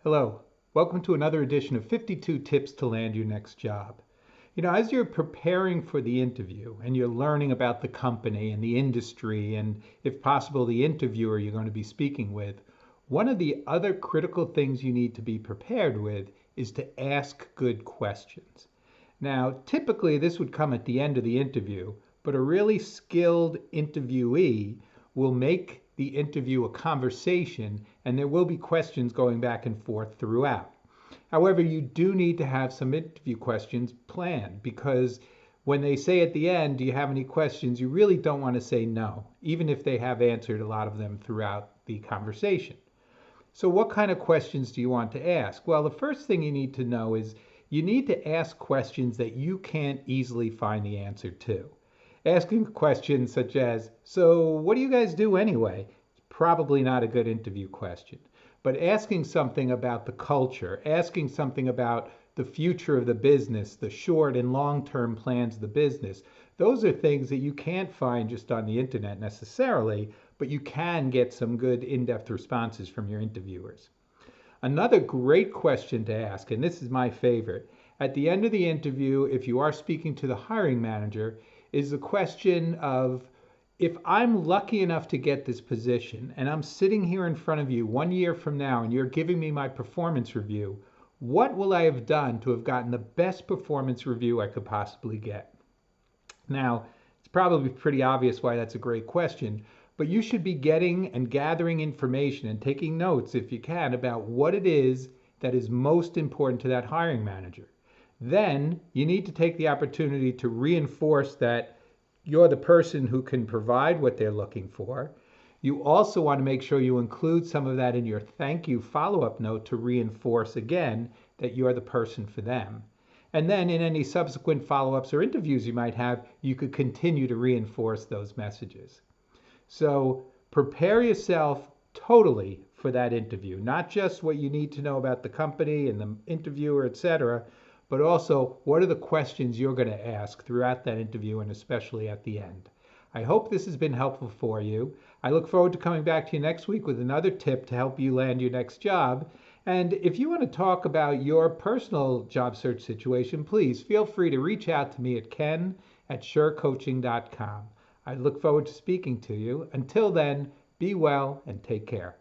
Hello, welcome to another edition of 52 Tips to Land Your Next Job. As you're preparing for the interview and you're learning about the company and the industry and, if possible, the interviewer you're going to be speaking with, one of the other critical things you need to be prepared with is to ask good questions. Now, typically this would come at the end of the interview, but a really skilled interviewee will make the interview a conversation and there will be questions going back and forth throughout. However, you do need to have some interview questions planned because when they say at the end, do you have any questions, you really don't want to say no, even if they have answered a lot of them throughout the conversation. So what kind of questions do you want to ask? Well, the first thing you need to know is you need to ask questions that you can't easily find the answer to. Asking questions such as, so what do you guys do anyway? Is probably not a good interview question. But asking something about the culture, asking something about the future of the business, the short and long-term plans of the business, those are things that you can't find just on the internet necessarily, but you can get some good in-depth responses from your interviewers. Another great question to ask, and this is my favorite, at the end of the interview, if you are speaking to the hiring manager, is the question of, if I'm lucky enough to get this position and I'm sitting here in front of you 1 year from now and you're giving me my performance review, what will I have done to have gotten the best performance review I could possibly get? Now, it's probably pretty obvious why that's a great question, but you should be getting and gathering information and taking notes if you can about what it is that is most important to that hiring manager. Then you need to take the opportunity to reinforce that you're the person who can provide what they're looking for. You also want to make sure you include some of that in your thank you follow-up note to reinforce again that you're the person for them. And then in any subsequent follow-ups or interviews you might have, you could continue to reinforce those messages. So prepare yourself totally for that interview, not just what you need to know about the company and the interviewer, etc., but also what are the questions you're going to ask throughout that interview and especially at the end. I hope this has been helpful for you. I look forward to coming back to you next week with another tip to help you land your next job. And if you want to talk about your personal job search situation, please feel free to reach out to me at ken@surecoaching.com. I look forward to speaking to you. Until then, be well and take care.